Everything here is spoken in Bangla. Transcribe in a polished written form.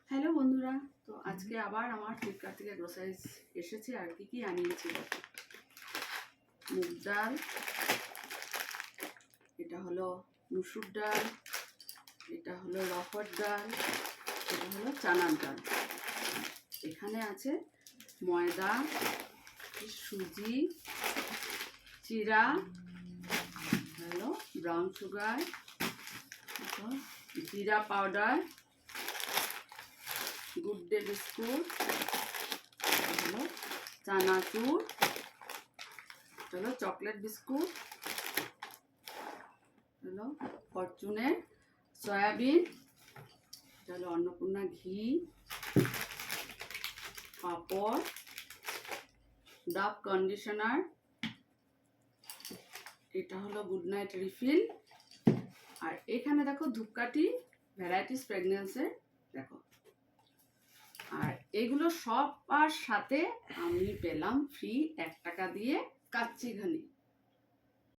হ্যালো বন্ধুরা, তো আজকে আবার আমার ফ্লিপকার্ট থেকে গ্রোসারিজ এসেছে। আর কি আনিয়েছি দেখো। মুগ ডাল, এটা হলো মুসুর ডাল, এটা হলো রহর ডাল, এটা হলো চানার ডাল। এখানে আছে ময়দা, সুজি, চিরা, হলো ব্রাউন সুগার, জিরা পাউডার, গুড ডে বিস্কুট, হলো চানাচুর, হলো চকলেট বিস্কুট, হলো ফরচুনের সয়াবিন, হলো অন্নপূর্ণা ঘি, পাঁপড়, ডাভ কন্ডিশনার, এটা হলো গুড নাইট রিফিল। আর এখানে দেখো ধূপকাঠি ভ্যারাইটিস ফ্রেগনেন্সের দেখো। আর এগুলো সবার সাথে আমি পেলাম ফ্রি 1 টাকা দিয়ে কাচ্চি ঘানি।